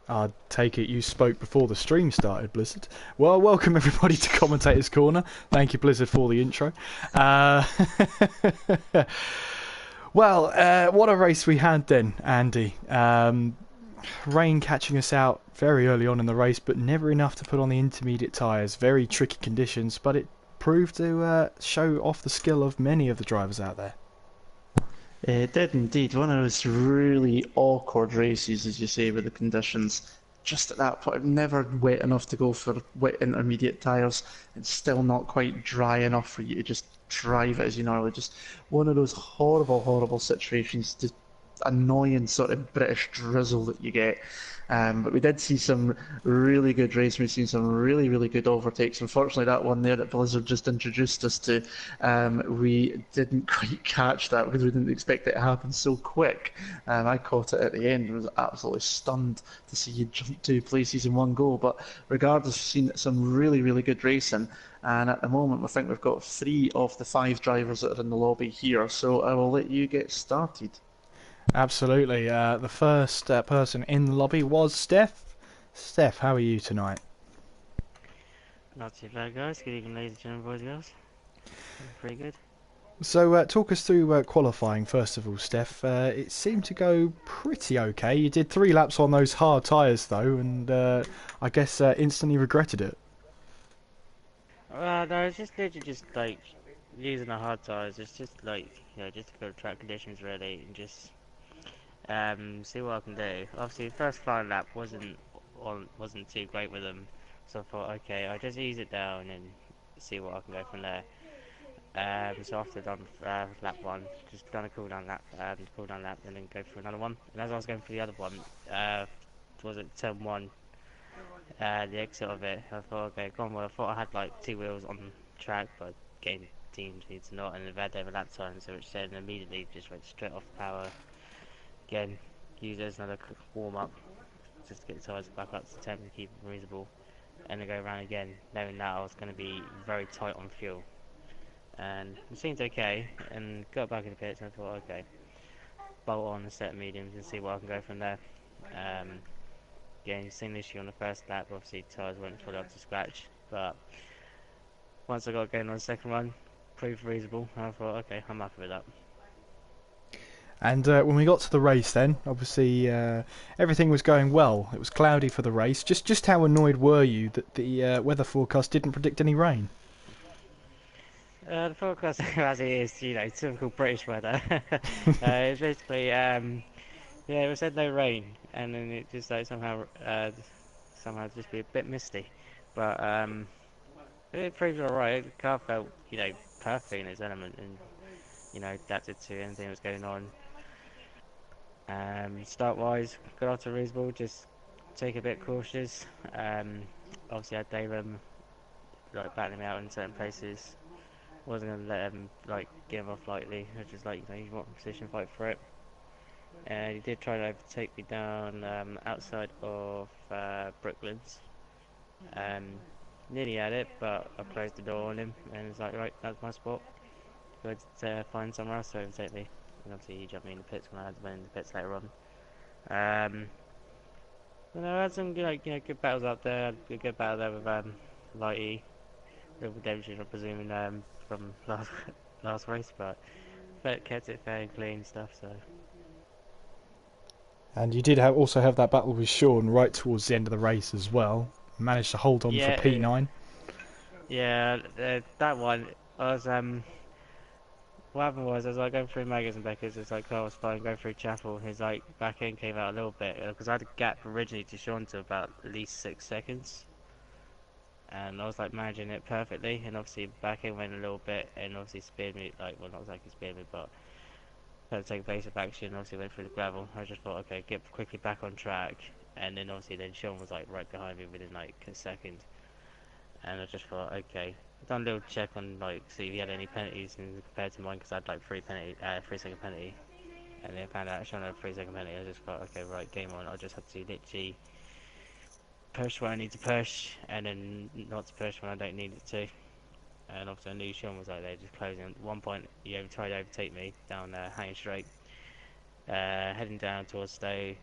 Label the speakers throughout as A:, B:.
A: I take it you spoke before the stream started, Blizzard. Well, welcome everybody to Commentators Corner. Thank you, Blizzard, for the intro. Uh, what a race we had then, Andy. Rain catching us out very early on in the race, but never enough to put on the intermediate tyres. Very tricky conditions, but it proved to show off the skill of many of the drivers out there.
B: It did indeed. One of those really awkward races, as you say, with the conditions. Just at that point, never wet enough to go for wet intermediate tyres, and still not quite dry enough for you to just drive it as you normally. Just one of those horrible, horrible situations. Just annoying sort of British drizzle that you get. But we did see some really good racing. We've seen some really, really good overtakes. Unfortunately, that one there that Blizzard just introduced us to, we didn't quite catch that because we didn't expect it to happen so quick. I caught it at the end and was absolutely stunned to see you jump 2 places in one go. But regardless, we've seen some really, really good racing. And at the moment, I think we've got 3 of the 5 drivers that are in the lobby here. So I will let you get started.
A: Absolutely. The first person in the lobby was Steph. Steph, how are you tonight?
C: Not too bad, guys. Good evening, ladies and gentlemen, boys and girls. Pretty good.
A: So, talk us through qualifying first of all, Steph. It seemed to go pretty okay. You did 3 laps on those hard tyres though, and I guess instantly regretted it.
C: No, it's just literally just like using the hard tires. It's just like just to go track conditions really, and just see what I can do. Obviously, the first flying lap wasn't too great with them, so I thought, okay, I'll just ease it down and see what I can go from there. So after done lap one, just done a cool down lap, and then go for another one. And as I was going for the other one, was it turn one? The exit of it, I thought, okay, go on. Well, I thought I had like 2 wheels on track, but game teams need to not, and they've had over lap time, so which then immediately just went straight off power again. Use it as another warm up just to get the tyres back up to temp and keep them reasonable, and then go around again, knowing that I was going to be very tight on fuel. And it seemed okay, and got back in the pits and I thought, okay, bolt on a set of mediums and see what I can go from there. Um, Again, same issue on the first lap, obviously tyres weren't fully up to scratch, but once I got going on the second run, proved reasonable, and I thought, okay, I'm happy with that.
A: And when we got to the race, then obviously everything was going well. It was cloudy for the race. Just how annoyed were you that the weather forecast didn't predict any rain?
C: The forecast, as it is, typical British weather. It's basically, yeah, it said no rain, and then it just like somehow just be a bit misty, but it proved alright. The car felt, perfect in its element, and adapted to anything that was going on. Start wise, got off to reasonable, just take a bit cautious. Obviously, I had Darum like battling me out in certain places. Wasn't gonna let him like get him off lightly. I was just like, you want a position fight for it. And he did try to overtake me down outside of Brooklands. Um, Nearly had it, but I closed the door on him, and it's like, right, that's my spot. Go to find somewhere else to overtake me. And obviously, he jumped me in the pits when I had to win in the pits later on. Um, I had some good battles out there. Had a good battle there with Lighty, with redemption, I'm presuming from last race, but kept it fair and clean stuff. So
A: And you did also have that battle with Sean right towards the end of the race as well. Managed to hold on for
C: yeah,
A: P9.
C: that one I was What happened was, as I was like going through Megas and Beckers, it's like, oh, I was fine going through Chapel. His like back end came out a little bit because I had a gap originally to Sean to about at least 6 seconds, and I was like managing it perfectly. And obviously back end went a little bit, and obviously speared me like, well, not exactly speared me, but had to take evasive action. Obviously went through the gravel. I just thought, okay, get quickly back on track, and then obviously then Sean was like right behind me within like a second, and I just thought, okay. I done a little check on like see if he had any penalties compared to mine because I had like 3 second penalty, and then I found out Sean had a 3 second penalty. I just thought, okay, right, game on. I just had to literally push when I need to push, and then not to push when I don't need it to. And obviously I knew Sean was like there just closing. At one point he tried to overtake me down Hanging Straight, heading down towards Stowe.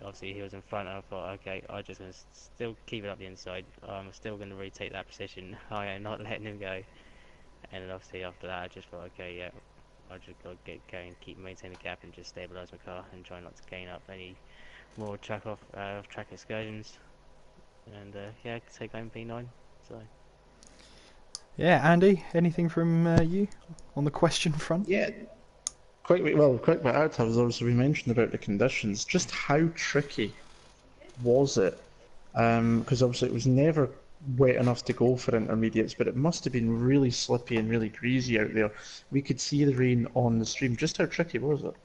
C: obviously he was in front, and I thought, okay, I'm just gonna still keep it up the inside. I'm still gonna retake that position. I am not letting him go. And then obviously after that, I just thought, okay, yeah, I just got to get going, keep maintaining the gap, and just stabilise my car and try not to gain up any more track excursions. And yeah, take home P9. So.
A: Yeah, Andy, anything from you on the question front?
B: Yeah, quick bit out was obviously we mentioned about the conditions. Just how tricky was it? Because obviously it was never wet enough to go for intermediates, but it must have been really slippy and really greasy out there. We could see the rain on the stream. Just how tricky was it?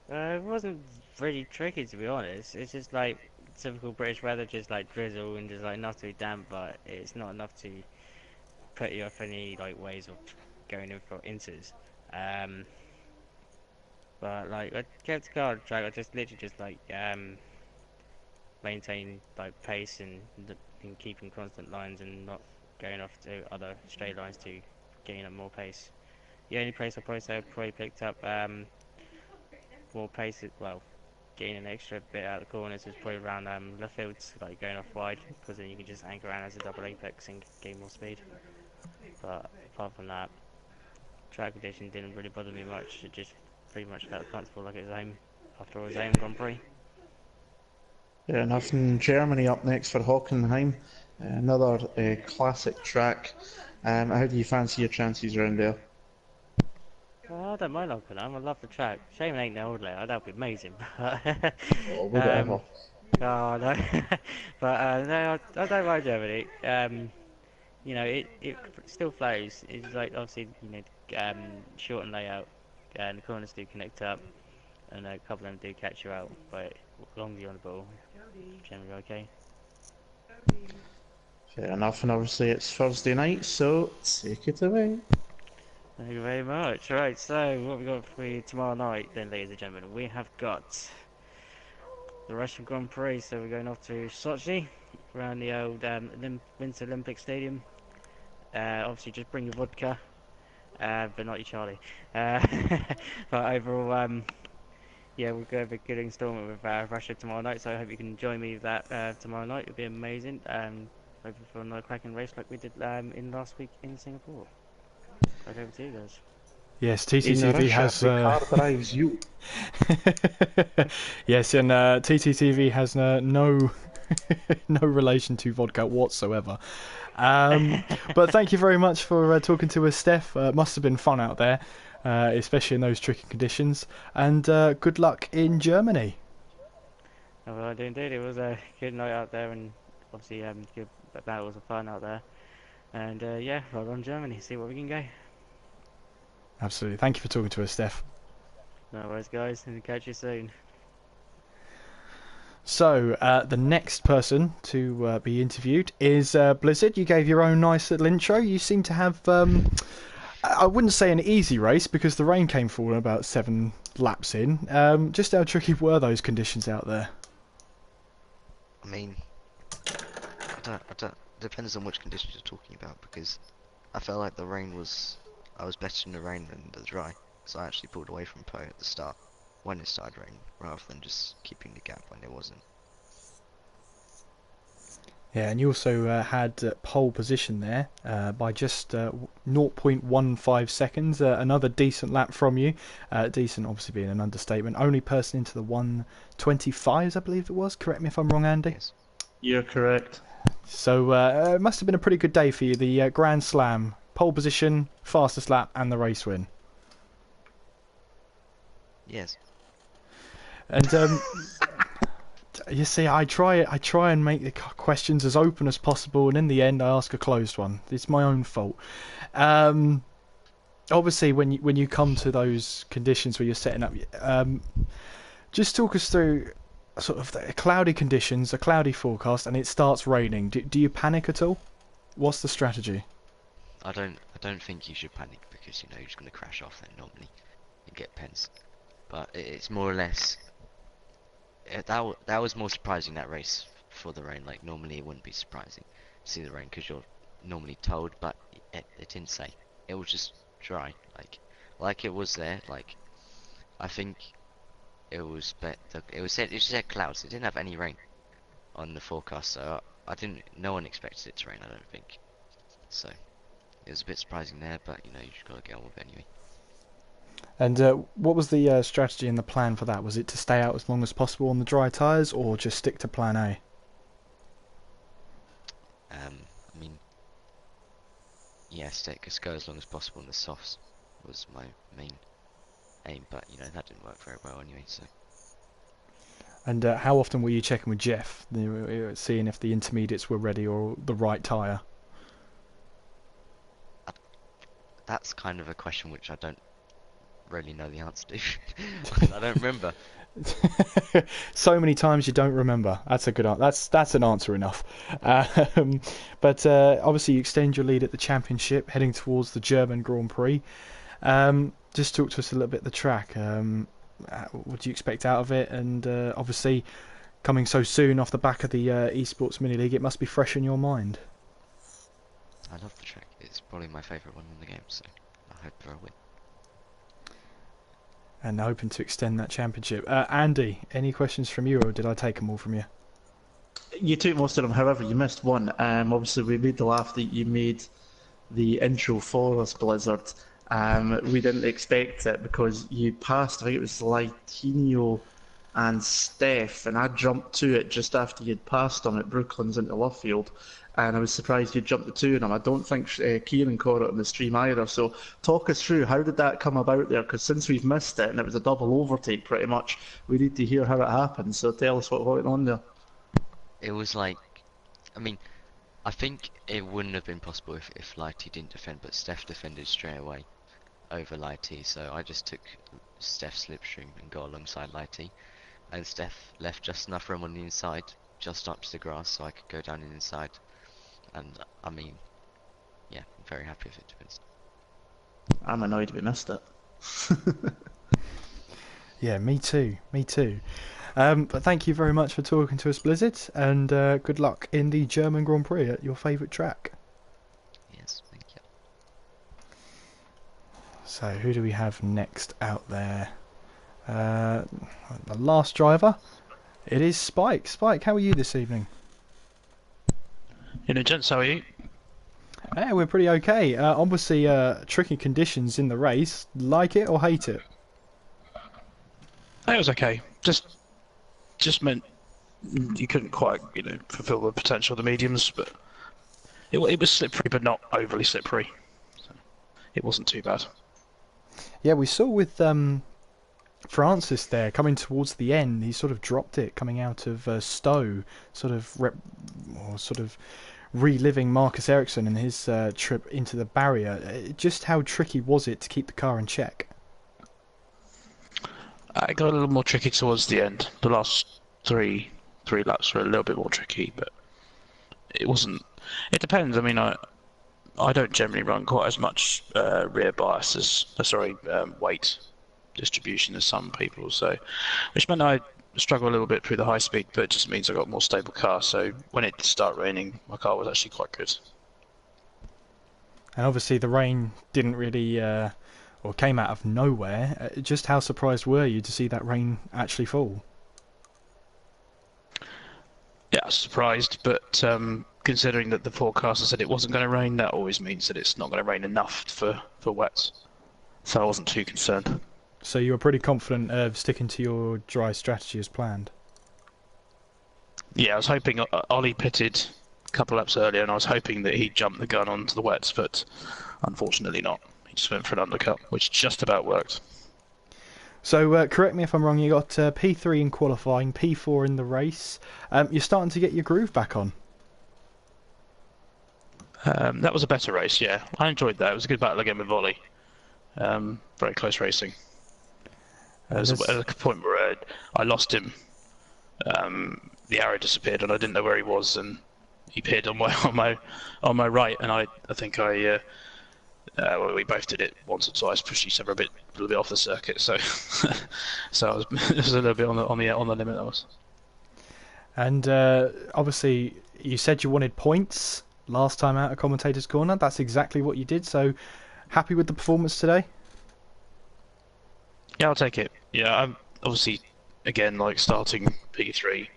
C: It wasn't really tricky, to be honest. It's just like typical British weather, just like drizzle and just like enough to be damp, but it's not enough to put you off any like ways of going in for inters. Um, but like I kept the car on track. I just literally just like maintain like pace and keeping constant lines and not going off to other straight lines to gain up more pace. The only place I probably say I probably picked up more pace, well, getting an extra bit out of the corners was probably around left fields, like going off wide, because then you can just anchor around as a double apex and gain more speed. But apart from that, track condition didn't really bother me much. It just pretty much felt comfortable like it was home after all his home Grand Prix.
B: Fair enough. In Germany up next for Hockenheim, another classic track. How do you fancy your chances around there?
C: I don't mind Hockenheim, I love the track. Shame it ain't the old layout, that would be amazing.
B: Oh, would it
C: um,
B: ever?
C: oh no, but no, I don't mind Germany. You know, it still flows. It's like obviously, you know, shorten layout, and the corners do connect up, and a couple of them do catch you out. But as long as you're on the ball, generally okay.
B: Fair enough, and obviously it's Thursday night, so take it away.
C: Thank you very much. Right, so what we got for you tomorrow night, then, ladies and gentlemen? We have got the Russian Grand Prix. So we're going off to Sochi, around the old Winter Olympic Stadium. Obviously, just bring your vodka. But not you, Charlie. But overall, yeah, we'll go over a good instalment with Russia tomorrow night. So I hope you can join me with that tomorrow night. It'll be amazing. Hoping for another cracking race like we did in last week in Singapore. Right over to you guys.
A: Yes,
B: In
A: TTTV
B: Russia,
A: has.
B: the car drives you.
A: Yes, and TTTV has no no relation to vodka whatsoever. But thank you very much for talking to us, Steph. Must have been fun out there, especially in those tricky conditions. And good luck in Germany.
C: Oh, well, indeed, it was a good night out there, and obviously good battles of fun out there. And yeah, right on Germany. See what we can go.
A: Absolutely. Thank you for talking to us, Steph.
C: No worries, guys, and catch you soon.
A: So, the next person to be interviewed is Blizzard. You gave your own nice little intro. You seem to have, I wouldn't say an easy race because the rain came falling about 7 laps in. Just how tricky were those conditions out there?
D: I mean, I don't, depends on which conditions you're talking about, because I felt like I was better in the rain than the dry, so I actually pulled away from Poe at the start when it started raining, rather than just keeping the gap when it wasn't.
A: Yeah, and you also had pole position there by just 0.15 seconds. Another decent lap from you. Decent, obviously, being an understatement. Only person into the 125s, I believe it was. Correct me if I'm wrong, Andy.
D: Yes.
B: You're correct.
A: So it must have been a pretty good day for you. The Grand Slam, pole position, fastest lap, and the race win.
D: Yes.
A: And you see, I try and make the questions as open as possible, and in the end, I ask a closed one. It's my own fault. Obviously, when you come to those conditions where you're setting up, just talk us through sort of the cloudy conditions, a cloudy forecast, and it starts raining. Do you panic at all? What's the strategy?
D: I don't think you should panic, because you know you're just gonna crash off then normally and get pens. But it's more or less that was more surprising, that race, for the rain. Like normally it wouldn't be surprising to see the rain because you're normally told, but it didn't say. It was just dry, like it was there. Like I think it just said clouds. It didn't have any rain on the forecast, so no one expected it to rain. I don't think. So it was a bit surprising there, but you know you just got to get on with it anyway.
A: And what was the strategy and the plan for that? Was it to stay out as long as possible on the dry tyres, or just stick to plan A?
D: I mean, yeah, just go as long as possible in the softs was my main aim, but you know that didn't work very well anyway. So.
A: And how often were you checking with Jeff, seeing if the intermediates were ready or the right tyre?
D: That's kind of a question which I don't really know the answer to. I don't remember.
A: So many times you don't remember. That's a good answer. That's an answer enough. But obviously you extend your lead at the championship, heading towards the German Grand Prix. Just talk to us a little bit of the track. What do you expect out of it? And obviously coming so soon off the back of the Esports Mini League, it must be fresh in your mind.
D: I love the track. It's probably my favourite one in the game, so I hope I win.
A: And hoping to extend that championship. Andy, any questions from you, or did I take them all from you?
B: You took most of them, however, you missed one. Obviously, we made the laugh that you made the intro for us, Blizzard. We didn't expect it because you passed, I think it was Litinho and Steph, and I jumped to it just after you'd passed them at Brooklands into Lovefield, and I was surprised you jumped the two of them. I don't think Kieran caught it on the stream either, so talk us through, how did that come about there? Because since we've missed it, and it was a double overtake pretty much, we need to hear how it happened, so tell us what went on there.
D: It was like, I mean, I think it wouldn't have been possible if Lighty didn't defend, but Steph defended straight away over Lighty, so I just took Steph's slipstream and got alongside Lighty, and Steph left just enough room on the inside, just up to the grass, so I could go down the inside, and I mean, yeah, I'm very happy with it, to be honest.
B: I'm annoyed we missed it.
A: Yeah, me too. But thank you very much for talking to us, Blizzard, and good luck in the German Grand Prix at your favourite track.
D: Yes, thank you.
A: So who do we have next out there? The last driver. It is Spike. Spike, how are you this evening?
E: You know, gents, how are you?
A: Yeah, we're pretty okay. Obviously, tricky conditions in the race. Like it or hate it?
E: It was okay. Just meant you couldn't quite, you know, fulfill the potential of the mediums, but it was slippery, but not overly slippery. So it wasn't too bad.
A: Yeah, we saw with Francis there coming towards the end. He sort of dropped it coming out of Stowe, sort of reliving Marcus Ericsson and his trip into the barrier. Just how tricky was it to keep the car in check?
E: It got a little more tricky towards the end. The last three laps were a little bit more tricky, but it wasn't. It depends. I mean, I don't generally run quite as much rear bias weight distribution as some people. So, which meant I struggle a little bit through the high speed, but it just means I got a more stable car. So when it started raining, my car was actually quite good.
A: And obviously the rain didn't really, or came out of nowhere. Just how surprised were you to see that rain actually fall?
E: Yeah, I was surprised, but considering that the forecaster said it wasn't going to rain, that always means that it's not going to rain enough for wets. So I wasn't too concerned.
A: So you were pretty confident of sticking to your dry strategy as planned?
E: Yeah, I was hoping Ollie pitted a couple laps earlier, and I was hoping that he'd jump the gun onto the wets, but unfortunately not. He just went for an undercut, which just about worked.
A: So correct me if I'm wrong, you got P3 in qualifying, P4 in the race. You're starting to get your groove back on.
E: That was a better race, yeah. I enjoyed that. It was a good battle again with Ollie. Very close racing. There was a point where I lost him. The arrow disappeared, and I didn't know where he was, and he appeared on my right, and I think we both did it once or twice, pushed each other a little bit off the circuit. So, it was a little bit on the limit. That was.
A: And obviously, you said you wanted points last time out at Commentators Corner. That's exactly what you did. So, happy with the performance today?
E: Yeah, I'll take it. Yeah, I'm obviously again, like starting P3,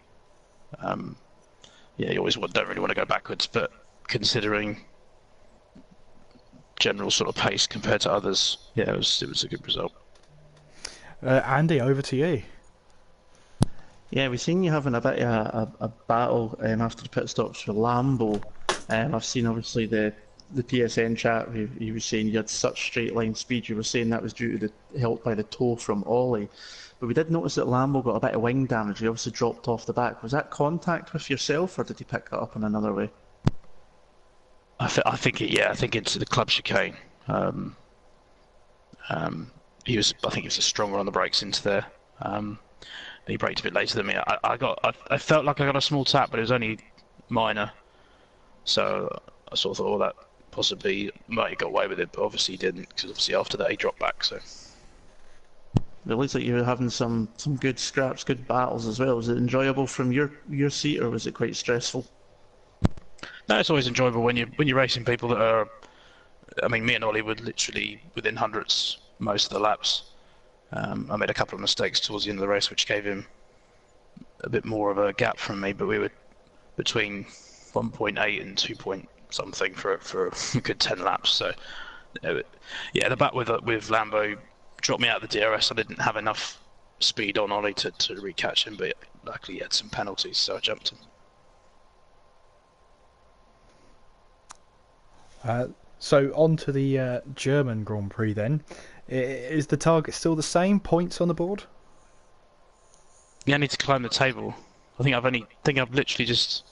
E: yeah, you always don't really want to go backwards, but considering general sort of pace compared to others, yeah, it was a good result.
A: Andy, over to you.
B: Yeah, we've seen you having a bit of a battle after the pit stops for Lambo. I've seen obviously the PSN chat. You were saying you had such straight line speed. You were saying that was due to the help by the toe from Ollie. But we did notice that Lambo got a bit of wing damage. He obviously dropped off the back. Was that contact with yourself, or did he pick that up in another way?
E: I think into the club chicane. I think he was stronger on the brakes into there. He braked a bit later than me. I felt like I got a small tap, but it was only minor. So I sort of thought, that possibly might have got away with it, but obviously he didn't, because obviously after that he dropped back. So
B: It looks like you were having some good scraps, good battles as well. Was it enjoyable from your seat, or was it quite stressful?
E: no, it's always enjoyable when you're racing people that are. I mean, me and Ollie were literally within hundreds most of the laps. I made a couple of mistakes towards the end of the race, which gave him a bit more of a gap from me, but we were between 1.8 and 2 point something for a good 10 laps. So, yeah, the back with Lambo dropped me out of the DRS. I didn't have enough speed on Ollie to recatch him, but luckily he had some penalties, so I jumped him.
A: So on to the German Grand Prix then. Is the target still the same? Points on the board?
E: Yeah, I need to climb the table. I think I've literally just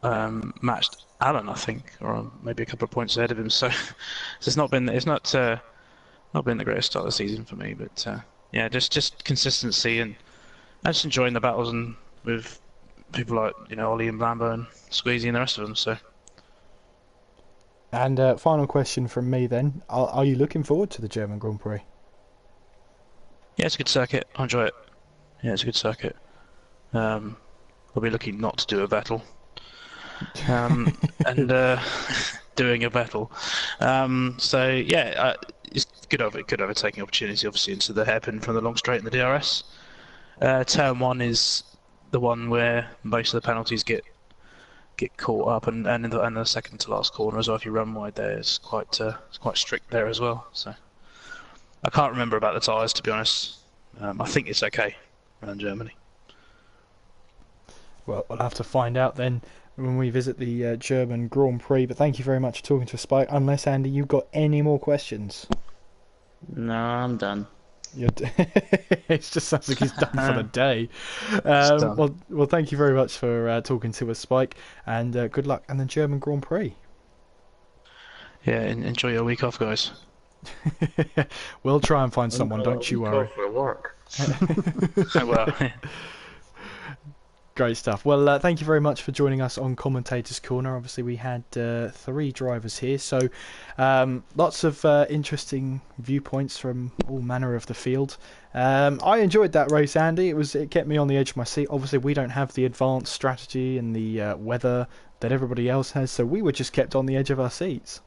E: matched Alan, I think, or maybe a couple of points ahead of him. So it's not been the greatest start of the season for me. But yeah, just consistency, and I'm just enjoying the battles and with people like Ollie and Lambo and Squeezy and the rest of them. So.
A: And final question from me then. Are you looking forward to the German Grand Prix?
E: Yeah, it's a good circuit. I enjoy it. Yeah, it's a good circuit. We'll be looking not to do a Vettel. And doing a Vettel. So yeah, it's good overtaking opportunity, obviously, into the hairpin from the long straight in the DRS. Turn 1 is the one where most of the penalties get caught up, and in the second to last corner as well. If you run wide there, it's quite strict there as well. So I can't remember about the tyres, to be honest. I think it's okay around Germany.
A: Well, we'll have to find out then when we visit the German Grand Prix. But thank you very much for talking to us, Spike. Unless, Andy, you've got any more questions?
B: No, I'm done.
A: It just sounds like he's done for the day. Well, thank you very much for talking to us, Spike, and good luck in the German Grand Prix.
E: Yeah, enjoy your week off, guys.
A: We'll try and find someone, don't you worry.
B: For work.
E: Well,
A: Great stuff. Well, thank you very much for joining us on Commentators Corner. Obviously, we had 3 drivers here, so lots of interesting viewpoints from all manner of the field. I enjoyed that race, Andy. It kept me on the edge of my seat. Obviously, we don't have the advanced strategy and the weather that everybody else has, so we were just kept on the edge of our seats.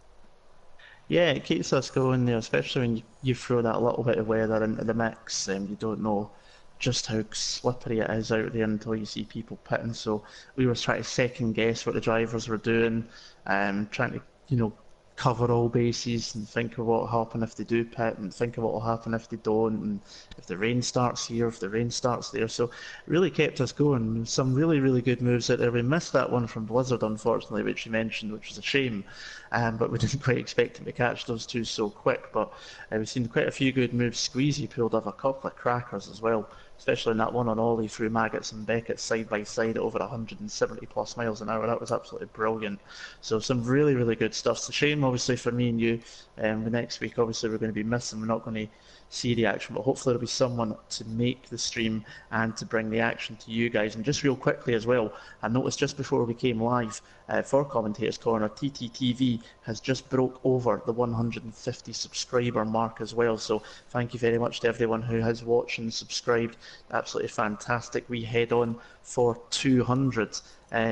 B: Yeah, it keeps us going there, especially when you throw that little bit of weather into the mix. You don't know just how slippery it is out there until you see people pitting. So we were trying to second guess what the drivers were doing, trying to cover all bases and think of what will happen if they do pit, and think of what will happen if they don't, and if the rain starts here, if the rain starts there. So it really kept us going. Some really, really good moves out there. We missed that one from Blizzard, unfortunately, which you mentioned, which was a shame. But we didn't quite expect him to catch those two so quick. But we've seen quite a few good moves. Squeezy pulled off a couple of crackers as well, especially in that one on Ollie through Maggots and Beckett side by side at over 170 plus miles an hour. That was absolutely brilliant. So some really, really good stuff. It's a shame, obviously, for me and you. The next week, obviously, we're going to be missing. We're not going to see the action, but hopefully there'll be someone to make the stream and to bring the action to you guys. And just real quickly as well, I noticed just before we came live for Commentators Corner, TTTV has just broke over the 150 subscriber mark as well. So thank you very much to everyone who has watched and subscribed. Absolutely fantastic. We head on for 200,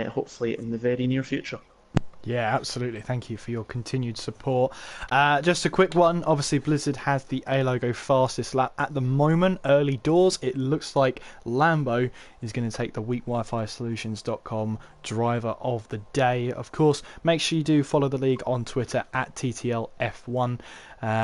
B: hopefully in the very near future.
A: Yeah, absolutely. Thank you for your continued support. Just a quick one. Obviously, Blizzard has the A logo fastest lap at the moment. Early doors, it looks like Lambo is going to take the weakwifi-solutions.com driver of the day. Of course, make sure you do follow the league on Twitter at TTL F1.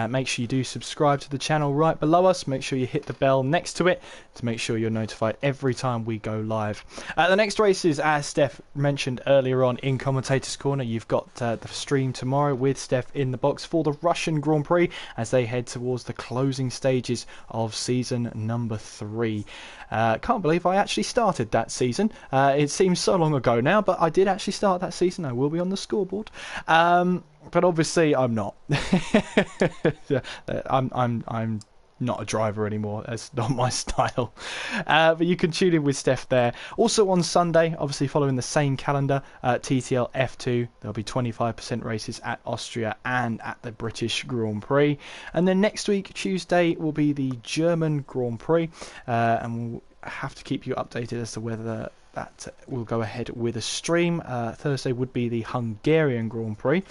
A: Make sure you do subscribe to the channel right below us. Make sure you hit the bell next to it to make sure you're notified every time we go live. The next race is, as Steph mentioned earlier on in Commentators Corner, you've got the stream tomorrow with Steph in the box for the Russian Grand Prix as they head towards the closing stages of season number 3. Can't believe I actually started that season. It seems so long ago now, but I did actually start that season. I will be on the scoreboard. But obviously I'm not. I'm not a driver anymore. That's not my style. But you can tune in with Steph there. Also on Sunday, obviously following the same calendar, TTL F2, there'll be 25% races at Austria and at the British Grand Prix. And then next week, Tuesday, will be the German Grand Prix. And we'll have to keep you updated as to whether that will go ahead with a stream. Thursday would be the Hungarian Grand Prix.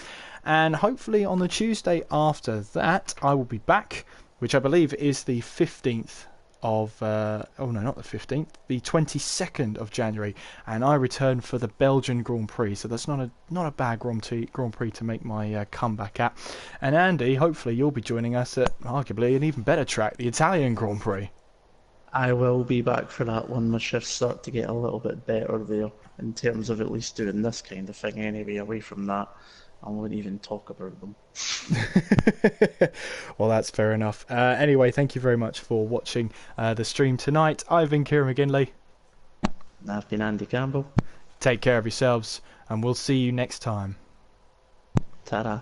A: And hopefully on the Tuesday after that, I will be back, which I believe is the 15th of... oh no, not the 15th, the 22nd of January. And I return for the Belgian Grand Prix. So that's not a bad Grand Prix to make my comeback at. And Andy, hopefully you'll be joining us at arguably an even better track, the Italian Grand Prix.
B: I will be back for that when my shifts start to get a little bit better there, in terms of at least doing this kind of thing anyway. Away from that, I won't even talk about them.
A: Well, that's fair enough. Anyway, thank you very much for watching the stream tonight. I've been Kieran McGinley.
B: I've been Andy Campbell.
A: Take care of yourselves, and we'll see you next time.
B: Ta-da.